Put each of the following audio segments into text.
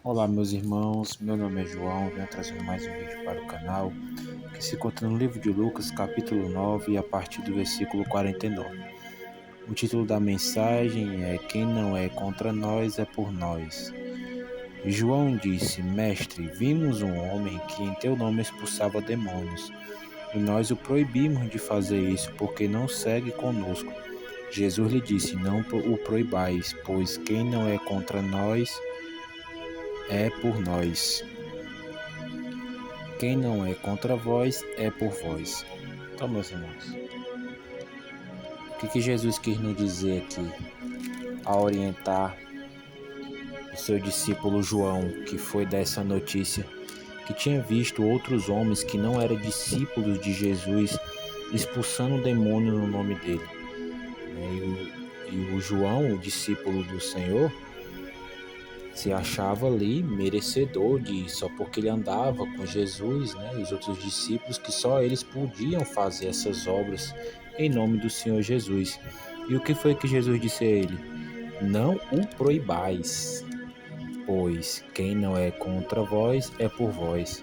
Olá, meus irmãos. Meu nome é João. Venho trazendo mais um vídeo para o canal que se encontra no livro de Lucas, capítulo 9, a partir do versículo 49. O título da mensagem é: Quem não é contra nós é por nós. E João disse: Mestre, vimos um homem que em teu nome expulsava demônios, e nós o proibimos de fazer isso porque não segue conosco. Jesus lhe disse: Não o proibais, pois quem não é contra nós é por nós. Quem não é contra vós é por vós. Então, meus irmãos, o que Jesus quis nos dizer aqui ao orientar o seu discípulo João, que foi dessa notícia, que tinha visto outros homens que não eram discípulos de Jesus expulsando demônio no nome dele. E o João, o discípulo do Senhor, se achava ali merecedor só porque ele andava com Jesus, né, e os outros discípulos, que só eles podiam fazer essas obras em nome do Senhor Jesus. E o que foi que Jesus disse a ele? Não o proibais, pois quem não é contra vós é por vós.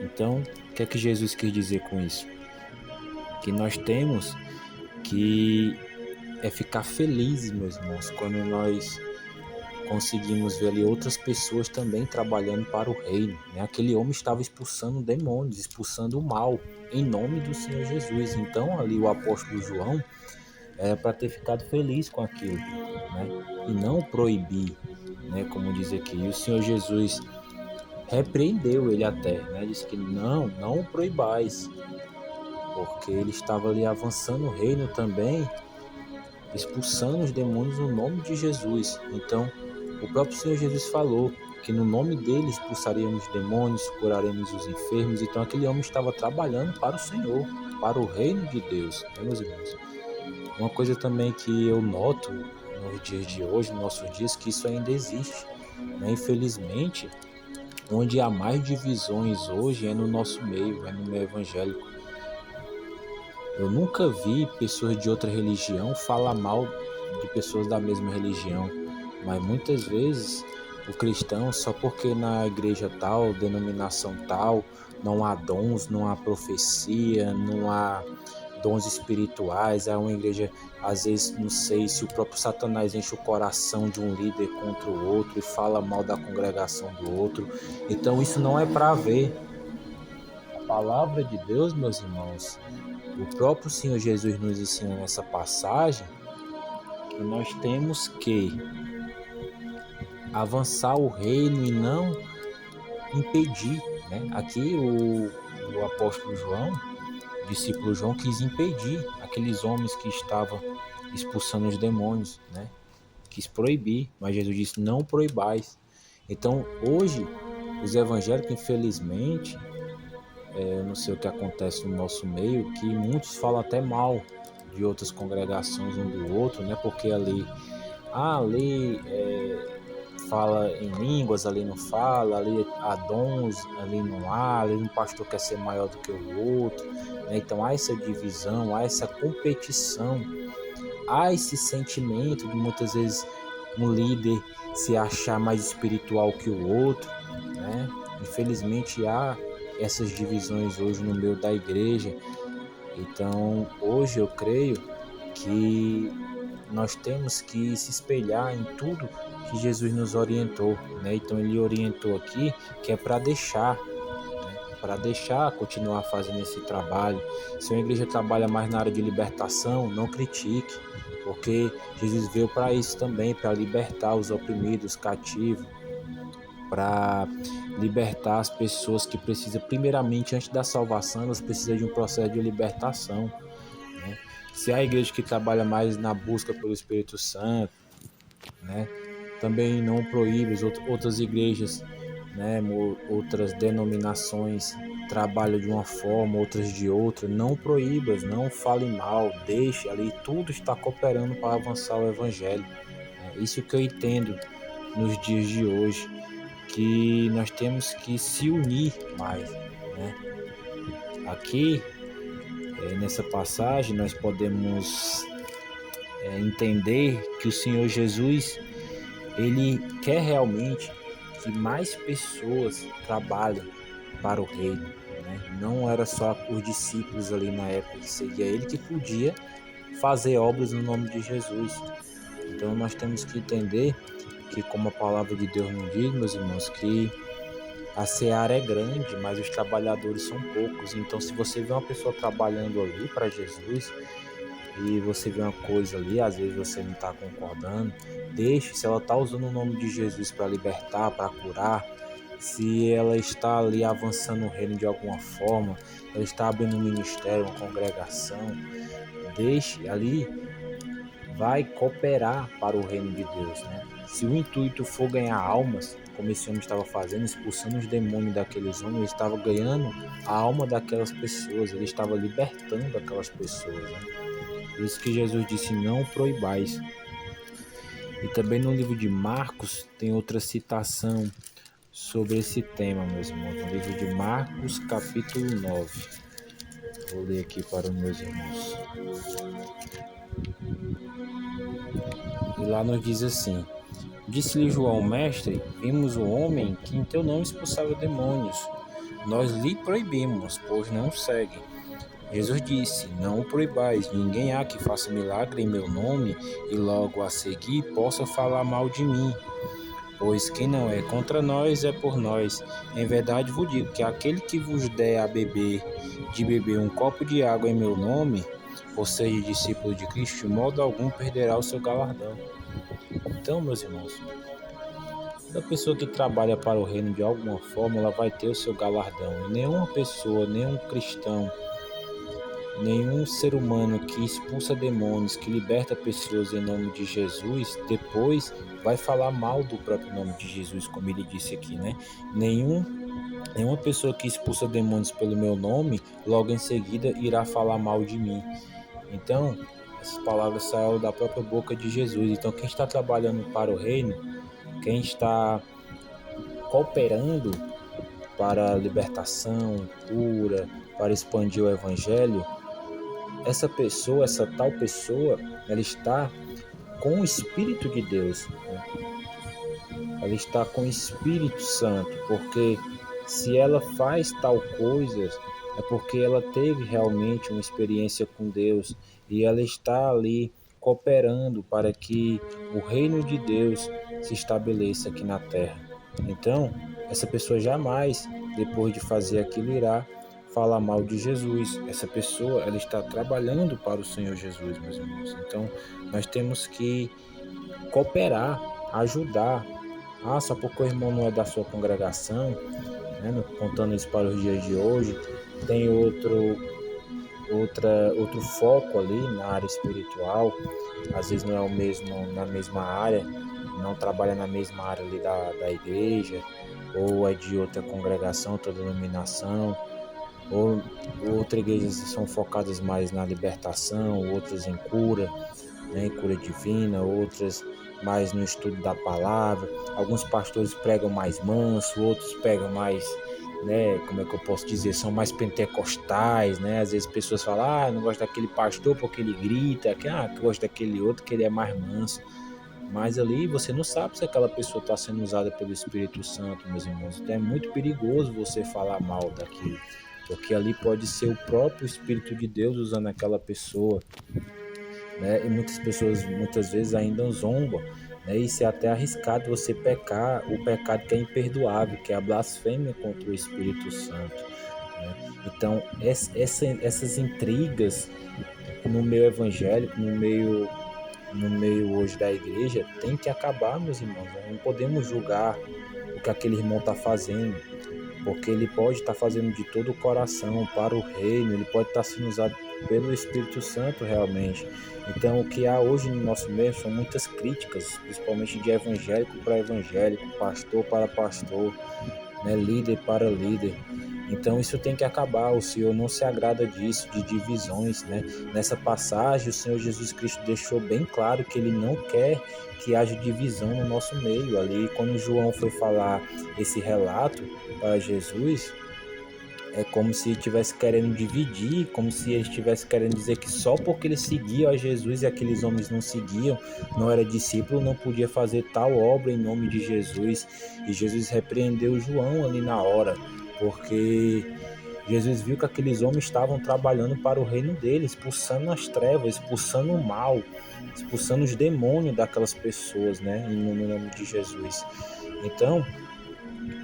Então, o que é que Jesus quis dizer com isso? Que nós temos que ficar felizes, meus irmãos, quando nós conseguimos ver ali outras pessoas também trabalhando para o reino, né? Aquele homem estava expulsando demônios, expulsando o mal, em nome do Senhor Jesus. Então ali o apóstolo João era para ter ficado feliz com aquilo, né? E não proibir, né? Como diz aqui. E o Senhor Jesus repreendeu ele até, né? Disse que não o proibais, porque ele estava ali avançando o reino também, expulsando os demônios no nome de Jesus. Então, o próprio Senhor Jesus falou que no nome dele expulsaríamos demônios, curaremos os enfermos. Então, aquele homem estava trabalhando para o Senhor, para o reino de Deus, né, meus irmãos? Uma coisa também que eu noto nos dias de hoje, nos nossos dias, que isso ainda existe, né? Infelizmente, onde há mais divisões hoje é no nosso meio, é no meio evangélico. Eu nunca vi pessoas de outra religião falar mal de pessoas da mesma religião, mas muitas vezes o cristão, só porque na igreja tal, denominação tal, não há dons, não há profecia, não há dons espirituais, é uma igreja, às vezes, não sei se o próprio Satanás enche o coração de um líder contra o outro e fala mal da congregação do outro. Então isso não é para ver. A palavra de Deus, meus irmãos, o próprio Senhor Jesus nos ensina nessa passagem que nós temos que avançar o reino e não impedir, né? Aqui o apóstolo João, o discípulo João, quis impedir aqueles homens que estavam expulsando os demônios, né? Quis proibir, mas Jesus disse: não proibais. Então, hoje, os evangélicos, infelizmente, eu não sei o que acontece no nosso meio, que muitos falam até mal de outras congregações um do outro, né? Porque ali fala em línguas, ali não fala, ali há dons, ali não há, ali um pastor quer ser maior do que o outro, né? Então há essa divisão, há essa competição, há esse sentimento de muitas vezes um líder se achar mais espiritual que o outro, né? Infelizmente há essas divisões hoje no meio da igreja. Então, hoje eu creio que nós temos que se espelhar em tudo que Jesus nos orientou, né? Então ele orientou aqui que é para deixar continuar fazendo esse trabalho. Se uma igreja trabalha mais na área de libertação, não critique, porque Jesus veio para isso também, para libertar os oprimidos, cativos, para libertar as pessoas que precisam, primeiramente, antes da salvação, elas precisam de um processo de libertação, né? Se a igreja que trabalha mais na busca pelo Espírito Santo, né, também não proíbe outras igrejas, né, outras denominações trabalham de uma forma, outras de outra, não proíbas, não fale mal, deixe ali, tudo está cooperando para avançar o evangelho. Isso que eu entendo nos dias de hoje, que nós temos que se unir mais, né? Aqui, nessa passagem, nós podemos entender que o Senhor Jesus, ele quer realmente que mais pessoas trabalhem para o reino, né? Não era só os discípulos ali na época que seguia ele que podia fazer obras no nome de Jesus. Então nós temos que entender que, como a palavra de Deus nos diz, meus irmãos, que a seara é grande, mas os trabalhadores são poucos. Então, se você vê uma pessoa trabalhando ali para Jesus e você vê uma coisa ali, às vezes você não está concordando, deixe. Se ela está usando o nome de Jesus para libertar, para curar, se ela está ali avançando o reino de alguma forma, ela está abrindo um ministério, uma congregação, deixe ali, vai cooperar para o reino de Deus, né? Se o intuito for ganhar almas, como esse homem estava fazendo, expulsando os demônios daqueles homens, ele estava ganhando a alma daquelas pessoas, ele estava libertando aquelas pessoas, né? Por isso que Jesus disse: não proibais. E também no livro de Marcos tem outra citação sobre esse tema, meus irmãos, no livro de Marcos, capítulo 9. Vou ler aqui para os meus irmãos. E lá nos diz assim: disse-lhe João: mestre, vimos o homem que em teu nome expulsava demônios. Nós lhe proibimos, pois não o segue. Jesus disse: não o proibais, ninguém há que faça milagre em meu nome e logo a seguir possa falar mal de mim. Pois quem não é contra nós é por nós. Em verdade vos digo que aquele que vos der a beber um copo de água em meu nome, ou seja, discípulo de Cristo, de modo algum perderá o seu galardão. Então, meus irmãos, toda pessoa que trabalha para o reino de alguma forma, ela vai ter o seu galardão. E nenhuma pessoa, nenhum cristão, nenhum ser humano que expulsa demônios, que liberta pessoas em nome de Jesus, depois vai falar mal do próprio nome de Jesus, como ele disse aqui, né? Nenhuma pessoa que expulsa demônios pelo meu nome, logo em seguida irá falar mal de mim. Então, essas palavras saíram da própria boca de Jesus. Então, quem está trabalhando para o reino, quem está cooperando para a libertação, cura, para expandir o evangelho, essa pessoa, essa tal pessoa, ela está com o Espírito de Deus, né? Ela está com o Espírito Santo, porque se ela faz tal coisa, é porque ela teve realmente uma experiência com Deus e ela está ali cooperando para que o reino de Deus se estabeleça aqui na terra. Então, essa pessoa jamais, depois de fazer aquilo, irá falar mal de Jesus. Essa pessoa, ela está trabalhando para o Senhor Jesus, meus irmãos. Então, nós temos que cooperar, ajudar. Ah, só porque o irmão não é da sua congregação, né? Contando isso para os dias de hoje, tem outro foco ali na área espiritual, às vezes não é o mesmo na mesma área, não trabalha na mesma área ali da igreja, ou é de outra congregação, outra denominação, ou outras igrejas são focadas mais na libertação, outras em cura, né, em cura divina, outras mais no estudo da palavra. Alguns pastores pregam mais manso, outros pregam mais, né, como é que eu posso dizer, são mais pentecostais, né? Às vezes pessoas falam: ah, eu não gosto daquele pastor porque ele grita, que eu gosto daquele outro que ele é mais manso. Mas ali você não sabe se aquela pessoa está sendo usada pelo Espírito Santo, meus irmãos. Então é muito perigoso você falar mal daquilo, porque ali pode ser o próprio Espírito de Deus usando aquela pessoa, né? E muitas pessoas muitas vezes ainda zombam, né? Isso é até arriscado você pecar o pecado que é imperdoável, que é a blasfêmia contra o Espírito Santo, né? Então essas intrigas no meio evangélico, no meio hoje da igreja, tem que acabar, meus irmãos. Não podemos julgar o que aquele irmão está fazendo, porque ele pode estar fazendo de todo o coração para o reino, ele pode estar sendo usado pelo Espírito Santo realmente. Então, o que há hoje no nosso meio são muitas críticas, principalmente de evangélico para evangélico, pastor para pastor, né, líder para líder. Então isso tem que acabar. O Senhor não se agrada disso, de divisões, né? Nessa passagem o Senhor Jesus Cristo deixou bem claro que ele não quer que haja divisão no nosso meio. Ali quando João foi falar esse relato para Jesus, É como se estivesse querendo dividir, como se ele estivesse querendo dizer que só porque eles seguiam a Jesus e aqueles homens não seguiam, não era discípulo, não podia fazer tal obra em nome de Jesus. E Jesus repreendeu João ali na hora, porque Jesus viu que aqueles homens estavam trabalhando para o reino dele, expulsando as trevas, expulsando o mal, expulsando os demônios daquelas pessoas, né, no nome de Jesus. Então,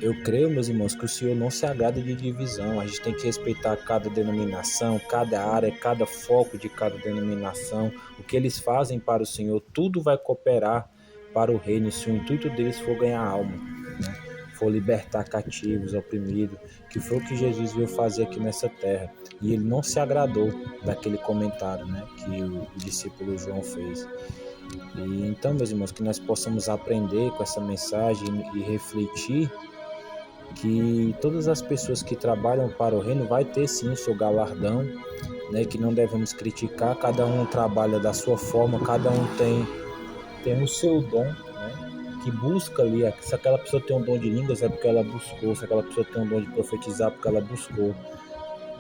eu creio, meus irmãos, que o Senhor não se agrada de divisão. A gente tem que respeitar cada denominação, cada área, cada foco de cada denominação. O que eles fazem para o Senhor, tudo vai cooperar para o reino, se o intuito deles for ganhar alma, né? For libertar cativos, oprimidos, que foi o que Jesus veio fazer aqui nessa terra. E ele não se agradou daquele comentário, né, que o discípulo João fez. E então, meus irmãos, que nós possamos aprender com essa mensagem e refletir que todas as pessoas que trabalham para o reino vai ter sim o seu galardão, né? Que não devemos criticar, cada um trabalha da sua forma, cada um tem o seu dom, né? Que busca ali, se aquela pessoa tem um dom de línguas é porque ela buscou, se aquela pessoa tem um dom de profetizar é porque ela buscou.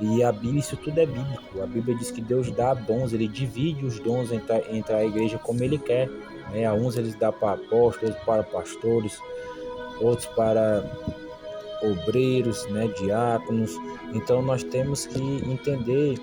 E a Bíblia, isso tudo é bíblico. A Bíblia diz que Deus dá dons, ele divide os dons entre a igreja como ele quer, né? A uns ele dá para apóstolos, para pastores, outros para obreiros, né, diáconos. Então nós temos que entender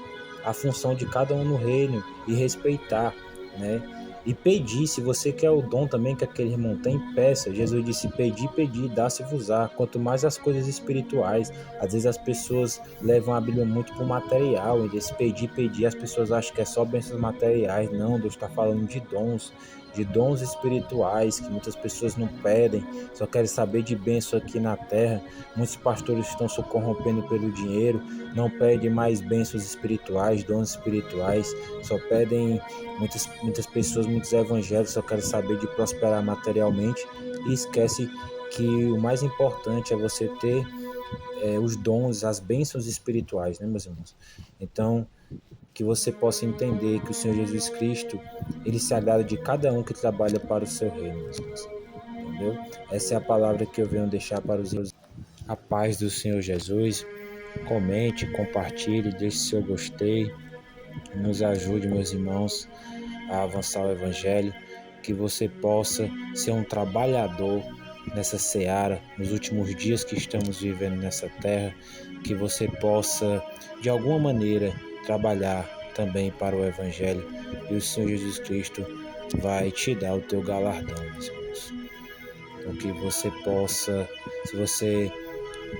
a função de cada um no reino e respeitar, né? E pedir, se você quer o dom também que aquele irmão tem, peça. Jesus disse: pedi, pedi, dá-se-vos-á. Quanto mais as coisas espirituais. Às vezes as pessoas levam a Bíblia muito para o material, e desse pedir, pedir, as pessoas acham que é só bênçãos materiais. Não, Deus está falando de dons espirituais que muitas pessoas não pedem, só querem saber de bênção aqui na terra. Muitos pastores estão se corrompendo pelo dinheiro, não pedem mais bênçãos espirituais, dons espirituais, só pedem, muitas pessoas, muitos evangélicos só querem saber de prosperar materialmente e esquece que o mais importante é você ter os dons, as bênçãos espirituais, né, meus irmãos? Então, que você possa entender que o Senhor Jesus Cristo, ele se agrada de cada um que trabalha para o seu reino, meus irmãos. Entendeu? Essa é a palavra que eu venho deixar para os irmãos. A paz do Senhor Jesus. Comente, compartilhe, deixe seu gostei, nos ajude, meus irmãos, a avançar o Evangelho, que você possa ser um trabalhador nessa seara, nos últimos dias que estamos vivendo nessa terra, que você possa, de alguma maneira, trabalhar também para o Evangelho, e o Senhor Jesus Cristo vai te dar o teu galardão, meus irmãos. Então, que você possa, se você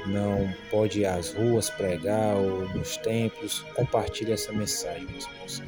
não pode ir às ruas pregar ou nos templos, compartilhe essa mensagem, meus irmãos.